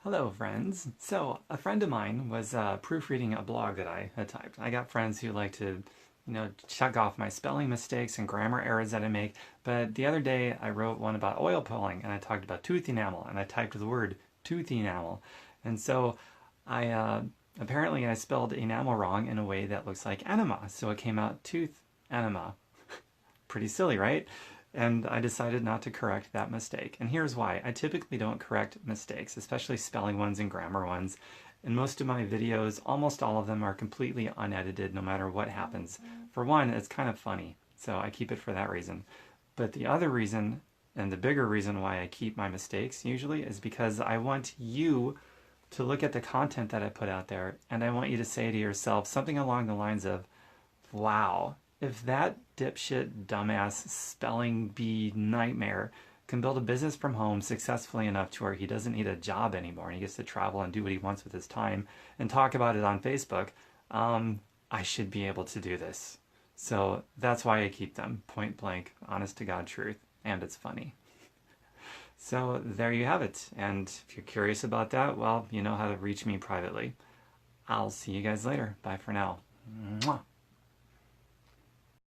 Hello, friends. So, a friend of mine was proofreading a blog that I had typed. I got friends who like to, check off my spelling mistakes and grammar errors that I make. But the other day, I wrote one about oil pulling, and I talked about tooth enamel, and I typed the word tooth enamel. And so, I apparently I spelled enamel wrong in a way that looks like enema. So it came out tooth enema. Pretty silly, right? And I decided not to correct that mistake. And here's why. I typically don't correct mistakes, especially spelling ones and grammar ones. In most of my videos, almost all of them are completely unedited no matter what happens. For one, it's kind of funny, so I keep it for that reason. But the other reason, and the bigger reason why I keep my mistakes usually, is because I want you to look at the content that I put out there, and I want you to say to yourself something along the lines of, wow, if that dipshit dumbass spelling bee nightmare can build a business from home successfully enough to where he doesn't need a job anymore and he gets to travel and do what he wants with his time and talk about it on Facebook, I should be able to do this. So that's why I keep them point blank, honest to God truth, and it's funny. So there you have it. And if you're curious about that, well, you know how to reach me privately. I'll see you guys later. Bye for now. Mwah.